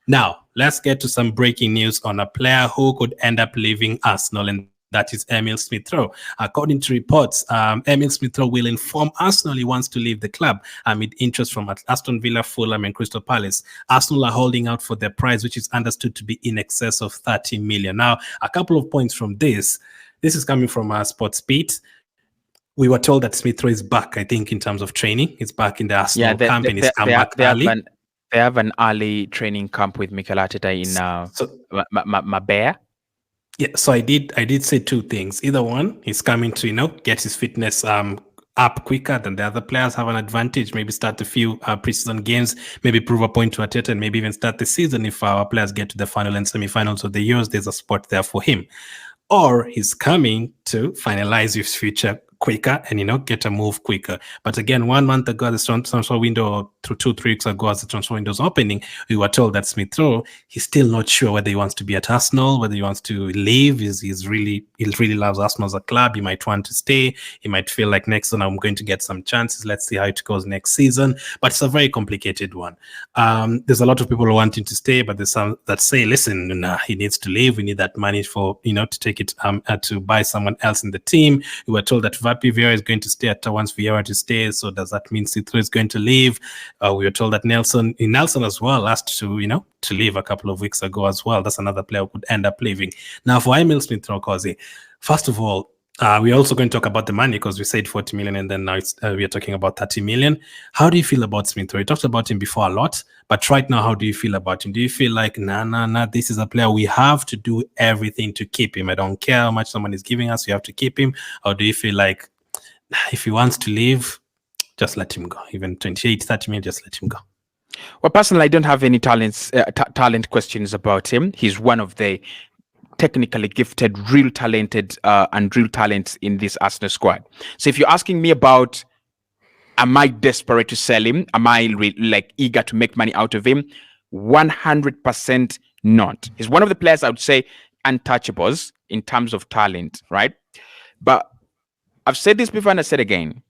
Now, let's get to some breaking news on a player who could end up leaving Arsenal, and that is Emile Smith Rowe. According to reports, Emile Smith Rowe will inform Arsenal he wants to leave the club amid interest from Aston Villa, Fulham, and Crystal Palace. Arsenal are holding out for their price, which is understood to be in excess of 30 million. Now, a couple of points from this. This is coming from our Sports Beat. We were told that Smith Rowe is back, I think, in terms of training. He's back in the Arsenal camp and he's come back early. They have an early training camp with Mikel Arteta in Mabea. Yeah, so I did say two things. Either one, he's coming to, get his fitness up quicker than the other players, have an advantage, maybe start a few preseason games, maybe prove a point to Arteta, and maybe even start the season if our players get to the final and semi-finals of the Euros. There's a spot there for him. Or he's coming to finalize his future quicker and get a move quicker. But again, 1 month ago, the transfer window, through 2-3 weeks ago, as the transfer window was opening, we were told that Smith Rowe, he's still not sure whether he wants to be at Arsenal, whether he wants to leave. He really loves Arsenal as a club. He might want to stay. He might feel like next season I'm going to get some chances. Let's see how it goes next season. But it's a very complicated one. There's a lot of people wanting to stay, but there's some that say, listen, he needs to leave. We need that money for to take it to buy someone else in the team. We were told that Vieira is going to stay at once Vieira to stay. So does that mean Smith Rowe is going to leave? We were told that Nelson as well asked to leave a couple of weeks ago as well. That's another player who could end up leaving. Now for Emile Smith Rowe, first of all, we're also going to talk about the money because we said 40 million and then now we are talking about 30 million. How do you feel about Smith Rowe? We talked about him before a lot, but right now, how do you feel about him? Do you feel like, this is a player we have to do everything to keep him? I don't care how much someone is giving us, we have to keep him. Or do you feel like if he wants to leave, just let him go? Even 28, 30 million, just let him go. Well, personally, I don't have any talent questions about him. He's one of the technically gifted, real talented and real talents in this Arsenal squad. So if you're asking me about, am I desperate to sell him? Am I eager to make money out of him? 100% not. He's one of the players I would say untouchables in terms of talent, right? But I've said this before and I said again,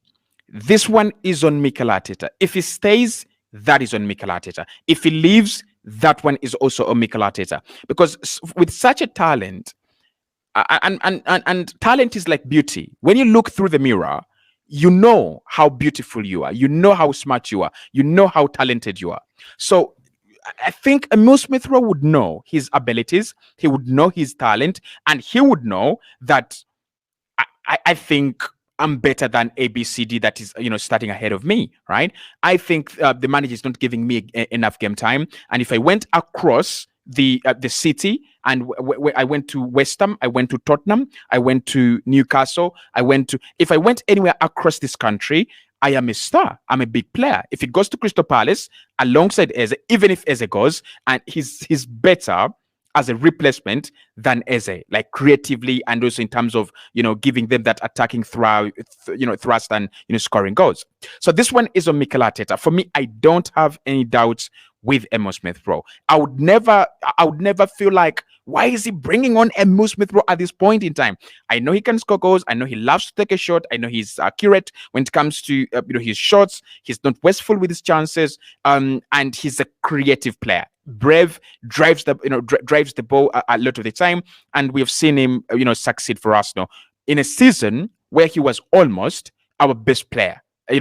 this one is on Mikel Arteta. If he stays, that is on Mikel Arteta. If he leaves, that one is also on Mikel Arteta. Because with such a talent, and talent is like beauty. When you look through the mirror, you know how beautiful you are. You know how smart you are. You know how talented you are. So I think Emile Smith Rowe would know his abilities. He would know his talent. And he would know that I think I'm better than ABCD that is, starting ahead of me, right? I think the manager is not giving me enough game time. And if I went across the city and I went to West Ham, I went to Tottenham, I went to Newcastle, if I went anywhere across this country, I am a star. I'm a big player. If it goes to Crystal Palace alongside Eze, even if Eze goes, and he's better as a replacement than Eze, like creatively and also in terms of, giving them that attacking thrust and, scoring goals. So this one is on Mikel Arteta. For me, I don't have any doubts with Emile Smith Rowe. I would never feel like, why is he bringing on Emile Smith Rowe at this point in time? I know he can score goals. I know he loves to take a shot. I know he's accurate when it comes to his shots. He's not wasteful with his chances. And he's a creative player. Brave, drives the ball a lot of the time, and we've seen him succeed for Arsenal in a season where he was almost our best player in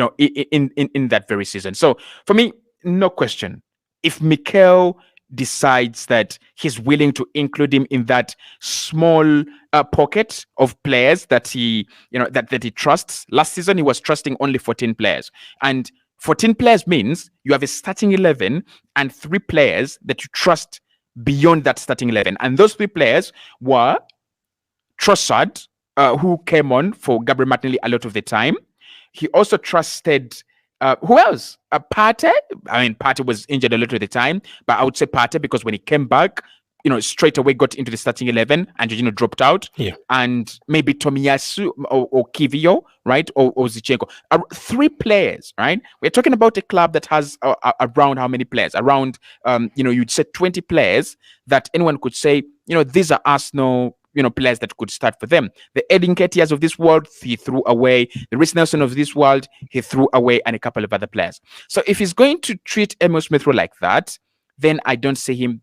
that very season. So for me, no question, if Mikel decides that he's willing to include him in that small pocket of players that he that he trusts. Last season he was trusting only 14 players, and 14 players means you have a starting 11 and 3 players that you trust beyond that starting 11. And those 3 players were Trossard, who came on for Gabriel Martinelli a lot of the time. He also trusted, who else? Partey. I mean, Partey was injured a lot of the time, but I would say Partey because when he came back, straight away got into the starting 11 and, dropped out. Yeah. And maybe Tomiyasu or Kivio, right? Or Zichenko. 3 players, right? We're talking about a club that has around how many players? Around, you'd say 20 players that anyone could say, these are Arsenal, players that could start for them. The Edin Nketiahs of this world, he threw away. The Reece Nelson of this world, he threw away, and a couple of other players. So if he's going to treat Emile Smith Rowe like that, then I don't see him,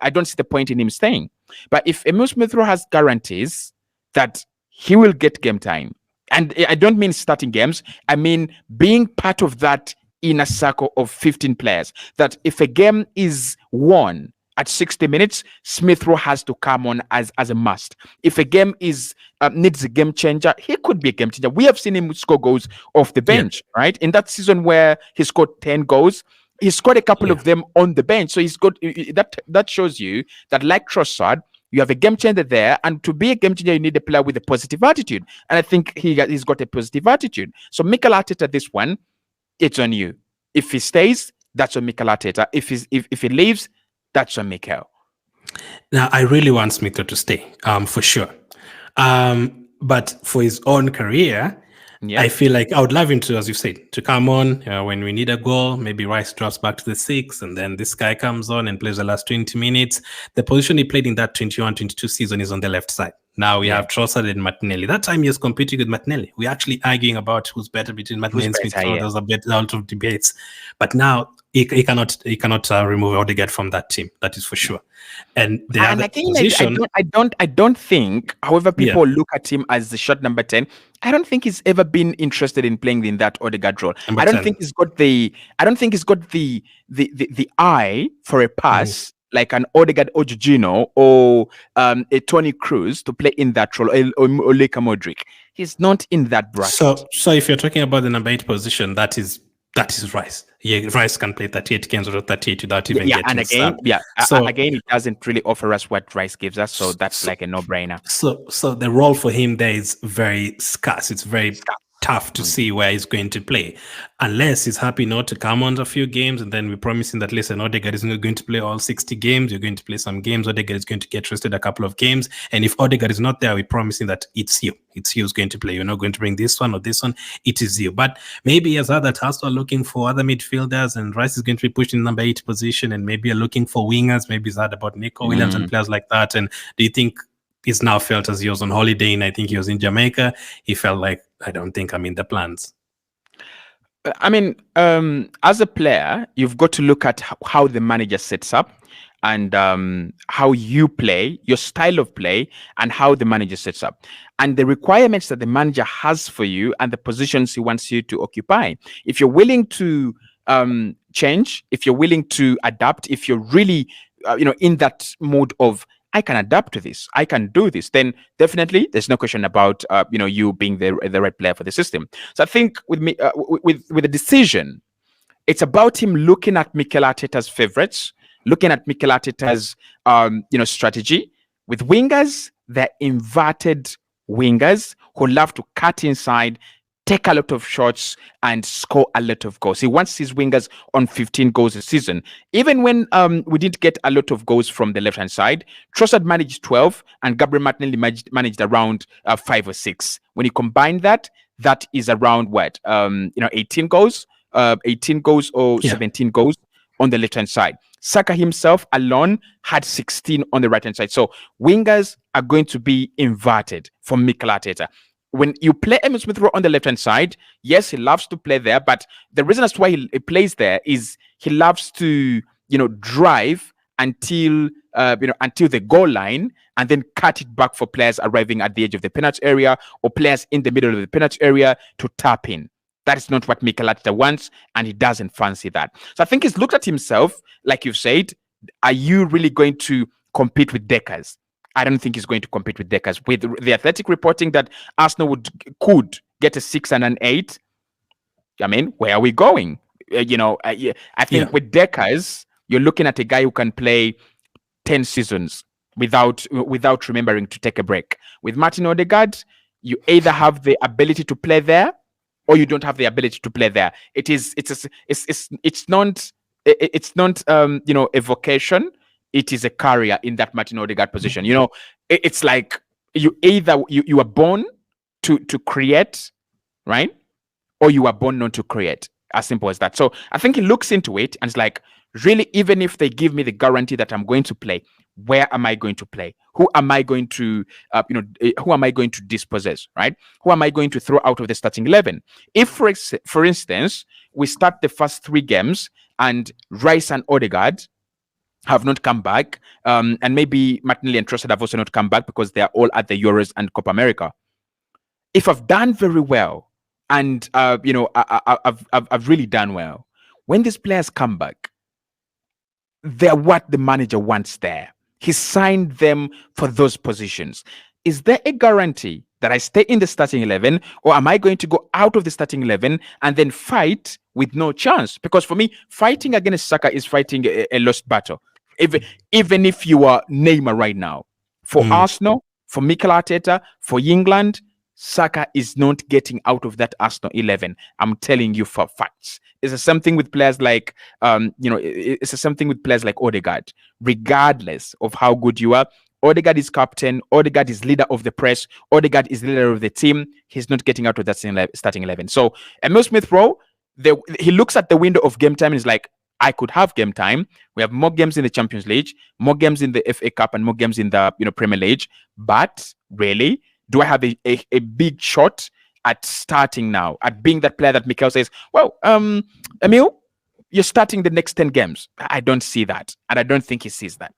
I don't see the point in him staying. But if Emile Smith Rowe has guarantees that he will get game time, and I don't mean starting games, I mean being part of that inner circle of 15 players, that if a game is won at 60 minutes, Smith Rowe has to come on as a must. If a game is needs a game changer, he could be a game changer. We have seen him score goals off the bench, right? In that season where he scored 10 goals, he scored a couple of them on the bench. So he's got that shows you that, like Trossard, you have a game changer there, and to be a game changer, you need a player with a positive attitude. And I think he's got a positive attitude. So Mikel Arteta, this one, it's on you. If he stays, that's on Mikel Arteta. If he leaves, that's on Mikel. Now, I really want Smith to stay, for sure. But for his own career, I feel like I would love him to, as you said, to come on when we need a goal. Maybe Rice drops back to the 6, and then this guy comes on and plays the last 20 minutes. The position he played in that 21-22 season is on the left side. Now we have Trossard and Martinelli. That time he was competing with Martinelli. We're actually arguing about who's better between Martinelli and Smith Rowe. There was a lot of debates. But now he cannot remove Odegaard from that team. That is for sure. And the other position, I don't think, however people look at him as the shot number 10, I don't think he's ever been interested in playing in that Odegaard role. I don't think he's got the eye for a pass like an Odegaard or Jorginho or a Toni Kroos to play in that role, or Luka Modric. He's not in that bracket. So if you're talking about the number 8 position, that is Rice. Yeah, Rice can play 38 games or 38 without even getting and again, So again, it doesn't really offer us what Rice gives us, so that's like a no-brainer. So the role for him there is very scarce. It's very tough to see where he's going to play, unless he's happy not to come on a few games, and then we're promising that, listen, Odegaard is not going to play all 60 games. You're going to play some games. Odegaard is going to get rested a couple of games, and if Odegaard is not there, we're promising that it's you who's going to play. You're not going to bring this one or this one. It is you. But maybe he has heard that Aston are looking for other midfielders, and Rice is going to be pushed in number 8 position, and maybe you're looking for wingers. Maybe he's heard about Nico Williams and players like that. And do you think he's now felt, as he was on holiday, and I think he was in Jamaica, he felt like, I don't think I'm in the plans? I mean, as a player, you've got to look at how the manager sets up, and how you play, your style of play, and how the manager sets up, and the requirements that the manager has for you, and the positions he wants you to occupy. If you're willing to change, if you're willing to adapt, if you're really in that mode of, I can adapt to this, I can do this, then definitely there's no question about you being the right player for the system. So I think with me, with the decision, it's about him looking at Mikel Arteta's favorites, looking at Mikel Arteta's strategy. With wingers, they're inverted wingers who love to cut inside, take a lot of shots, and score a lot of goals. He wants his wingers on 15 goals a season. Even when we didn't get a lot of goals from the left-hand side, Trossard managed 12, and Gabriel Martinelli managed around 5 or 6. When you combine that, that is around what? 18 goals? 18 goals or 17 goals on the left-hand side. Saka himself alone had 16 on the right-hand side. So wingers are going to be inverted from Mikel Arteta. When you play Emile Smith Rowe on the left-hand side, yes, he loves to play there, but the reason as to why he plays there is he loves to, drive until the goal line, and then cut it back for players arriving at the edge of the penalty area or players in the middle of the penalty area to tap in. That is not what Mikel Arteta wants, and he doesn't fancy that. So I think he's looked at himself, like you've said, are you really going to compete with Deckers? I don't think he's going to compete with Deckers. With the Athletic reporting that Arsenal could get a 6 and an 8, I mean, where are we going? I think with Deckers, you're looking at a guy who can play 10 seasons without remembering to take a break. With Martin Odegaard, you either have the ability to play there, or you don't have the ability to play there. It's not a vocation. It is a career in that Martin Odegaard position. It's like you either you are born to create, right? Or you are born not to create. As simple as that. So I think he looks into it and it's like, really, even if they give me the guarantee that I'm going to play, where am I going to play? Who am I going to, who am I going to dispossess, right? Who am I going to throw out of the starting 11? If, for instance, we start the first 3 games and Rice and Odegaard have not come back, and maybe Martinelli and Trossard have also not come back because they are all at the Euros and Copa America. If I've done very well, and I've really done well, when these players come back, they're what the manager wants there. He signed them for those positions. Is there a guarantee that I stay in the starting 11, or am I going to go out of the starting 11 and then fight with no chance? Because for me, fighting against Saka is fighting a lost battle. Even if you are Neymar right now, for Arsenal, for Mikel Arteta, for England, Saka is not getting out of that Aston 11. I'm telling you for facts. It's the same thing with players like, it's the same thing with players like Odegaard. Regardless of how good you are, Odegaard is captain. Odegaard is leader of the press. Odegaard is leader of the team. He's not getting out of that starting 11. So Emile Smith Rowe, he looks at the window of game time and is like, I could have game time. We have more games in the Champions League, more games in the FA Cup, and more games in the Premier League. But really, do I have a big shot at starting now, at being that player that Mikel says, well, Emile, you're starting the next 10 games? I don't see that. And I don't think he sees that.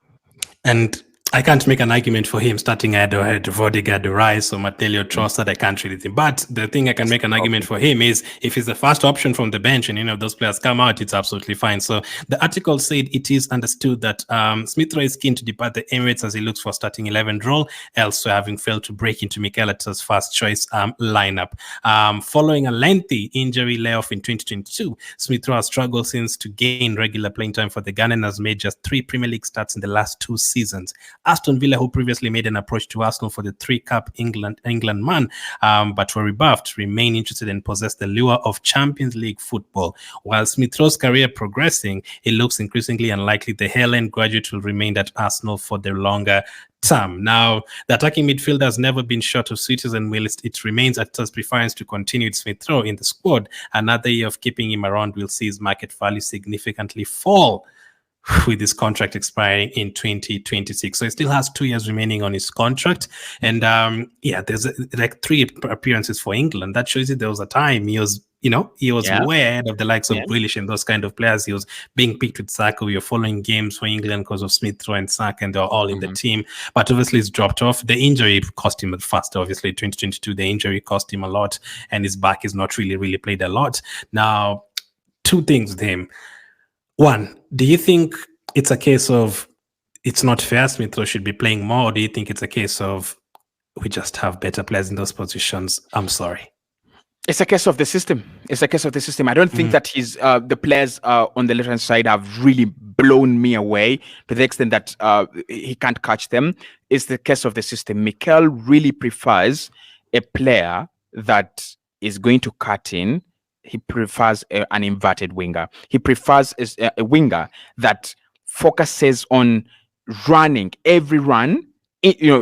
And I can't make an argument for him starting either ahead of Odegaard, Rice, or Martinelli or Trossard. I can't really think. But the thing I can make an argument for him is if he's the first option from the bench and those players come out, it's absolutely fine. So the article said it is understood that Smith Rowe is keen to depart the Emirates as he looks for starting 11 role, elsewhere having failed to break into Mikel Arteta's first choice lineup. Following a lengthy injury layoff in 2022, Smith Rowe has struggled since to gain regular playing time for the Ghana and has made just 3 Premier League starts in the last 2 seasons. Aston Villa, who previously made an approach to Arsenal for the 3-cup England man, but were rebuffed, remain interested and possess the lure of Champions League football. While Smith Rowe's career progressing, it looks increasingly unlikely the Haaland graduate will remain at Arsenal for the longer term. Now, the attacking midfielder has never been short of suitors, and while it remains Arteta's preference to continue with Smith Rowe in the squad, another year of keeping him around will see his market value significantly fall with his contract expiring in 2026. So he still has 2 years remaining on his contract. And there's like 3 appearances for England. That shows you there was a time he was way ahead of the likes of Grealish and those kind of players. He was being picked with Saka. We were following games for England because of Smith Rowe and Saka, and they're all in the team. But obviously, it's dropped off. The injury cost him fast. Obviously, 2022, the injury cost him a lot, and his back is not really played a lot. Now, 2 things with him. One, do you think it's a case of it's not fair, Smith Rowe should be playing more, or do you think it's a case of we just have better players in those positions? I'm sorry. It's a case of the system. It's a case of the system. I don't think that the players on the left-hand side have really blown me away to the extent that he can't catch them. It's the case of the system. Mikel really prefers a player that is going to cut in. He prefers an inverted winger. He prefers a winger that focuses on running. Every run,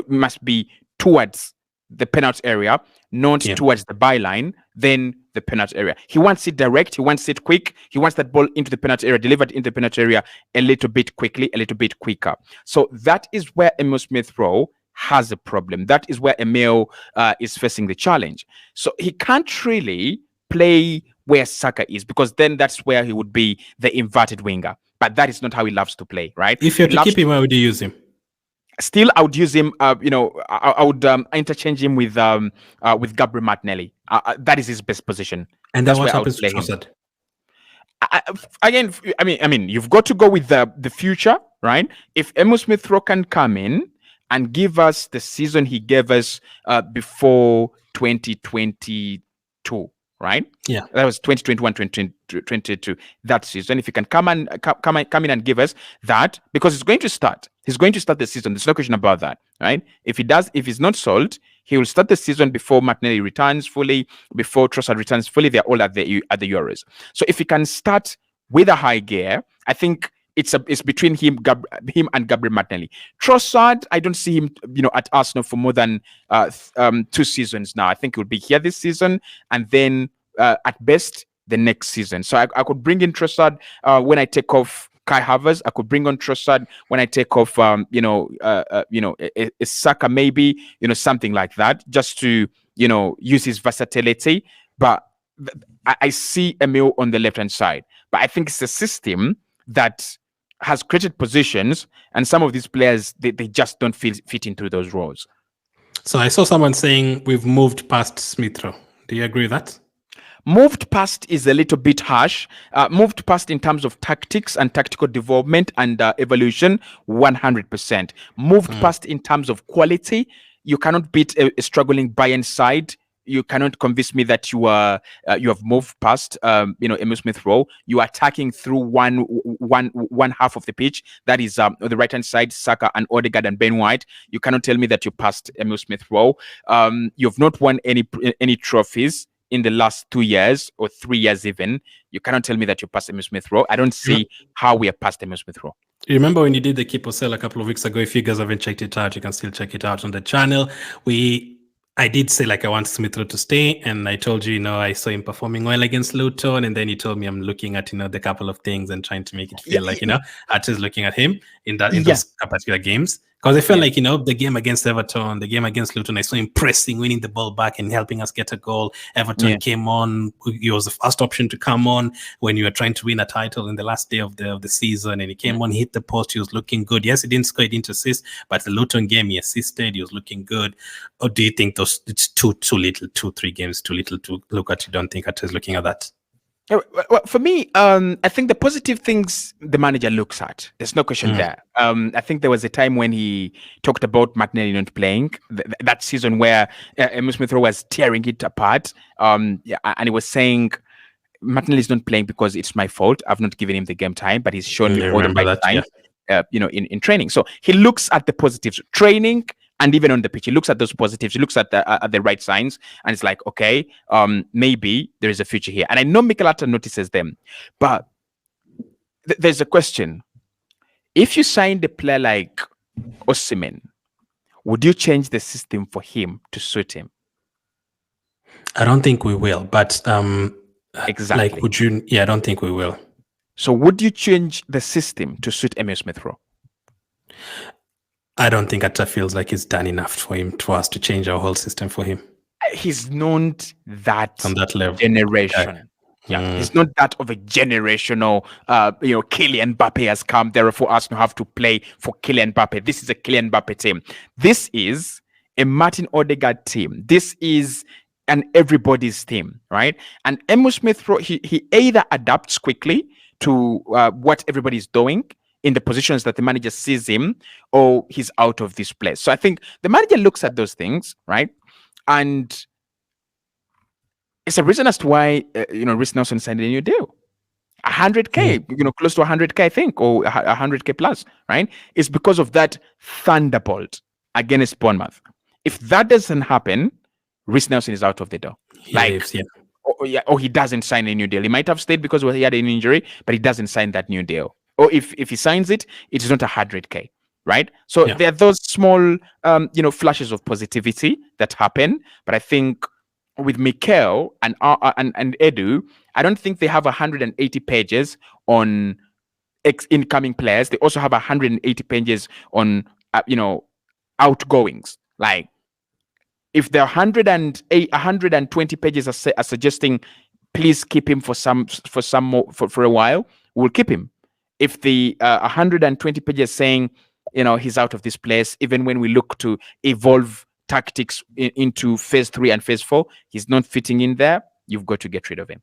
must be towards the penalty area, not towards the byline, then the penalty area. He wants it direct. He wants it quick. He wants that ball into the penalty area, delivered into the penalty area a little bit quickly, a little bit quicker. So that is where Emile Smith Rowe has a problem. That is where Emile is facing the challenge. So he can't really play where Saka is, because then that's where he would be the inverted winger. But that is not how he loves to play, right? If you had to keep him, where would you use him? Still, I would use him. I would interchange him with Gabriel Martinelli. That is his best position. And that's what happens to Trossard. Again, I mean, you've got to go with the future, right? If Emile Smith Rowe can come in and give us the season he gave us before 2022. Right? Yeah, that was 2021, 2022. That season, if you can come in and give us that, because it's going to start. He's going to start the season. There's no question about that, right? If he's not sold, he will start the season before Martinelli returns fully, before Trossard returns fully. They're all at the Euros. So if he can start with a high gear, I think it's between him and Gabriel Martinelli. Trossard, I don't see him, at Arsenal for more than 2 seasons now. I think he will be here this season, and then at best the next season. So I could bring in Trossard when I take off Kai Havertz. I could bring on Trossard when I take off, a Saka maybe, something like that, just to use his versatility. But I see Emile on the left hand side. But I think it's a system that has created positions, and some of these players they just don't fit into those roles. So I saw someone saying we've moved past Smith Rowe. Do you agree with that? Moved past is a little bit harsh. Moved past in terms of tactics and tactical development and evolution, 100%. Moved past in terms of quality. You cannot beat a struggling Bayern side. You cannot convince me that you have moved past Emile Smith Rowe. You are attacking through one half of the pitch. That is the right hand side, Saka and Odegaard and Ben White. You cannot tell me that you passed Emile Smith Rowe. You've not won any trophies in the last 2 years or 3 years even. You cannot tell me that you passed Emile Smith Rowe. I don't see how we are past Emile Smith Rowe. You remember when you did the Keeper Sell a couple of weeks ago? If you guys haven't checked it out, you can still check it out on the channel. I did say I want Smith Rowe to stay, and I told you, I saw him performing well against Luton, and then you told me I'm looking at the couple of things and trying to make it feel like Arteta's looking at him in those particular games. Because I felt like the game against Everton, the game against Luton, I saw him pressing, winning the ball back, and helping us get a goal. Everton came on; he was the first option to come on when you were trying to win a title in the last day of the season, and he came on, hit the post. He was looking good. Yes, he didn't score, he didn't assist, but the Luton game he assisted. He was looking good. Or do you think it's too little, 2-3 games too little to look at? You don't think Arteta's looking at that? Well, for me, I think the positive things the manager looks at, there's no question there. I think there was a time when he talked about Martinelli not playing, that season where Emile Smith Rowe was tearing it apart. And he was saying, Martinelli is not playing because it's my fault. I've not given him the game time, but he's shown me all the right signs, in training. So he looks at the positives, training, and even on the pitch, he looks at those positives. He looks at the right signs, and it's like, okay, maybe there is a future here. And I know Mikel Arteta notices them, but there's a question: if you signed a player like Osimhen, would you change the system for him to suit him? I don't think we will, but exactly. Would you? Yeah, I don't think we will. So, would you change the system to suit Emile Smith Rowe? I don't think Arteta feels like it's done enough for us to change our whole system for him. He's not that on that level generation. He's not that of a generational. Kylian Mbappe has come. Therefore, Arsenal have to play for Kylian Mbappe. This is a Kylian Mbappe team. This is a Martin Odegaard team. This is an everybody's team, right? And Emile Smith Rowe, he either adapts quickly to what everybody's doing in the positions that the manager sees him, or he's out of this place. So I think the manager looks at those things, right? And it's a reason as to why, Reece Nelson signed a new deal. 100K, close to 100K, I think, or 100K plus, right? It's because of that thunderbolt against Bournemouth. If that doesn't happen, Reece Nelson is out of the door. Or he doesn't sign a new deal. He might have stayed because he had an injury, but he doesn't sign that new deal. Or if he signs it, it is not 100K, right? So there are those small, flashes of positivity that happen. But I think with Mikel and Edu, I don't think they have 180 pages on incoming players. They also have 180 pages on, outgoings. Like, if the 120 pages are suggesting, please keep him for a while, we'll keep him. If the 120 pages saying, he's out of this place, even when we look to evolve tactics into phase 3 and phase 4, he's not fitting in there, you've got to get rid of him.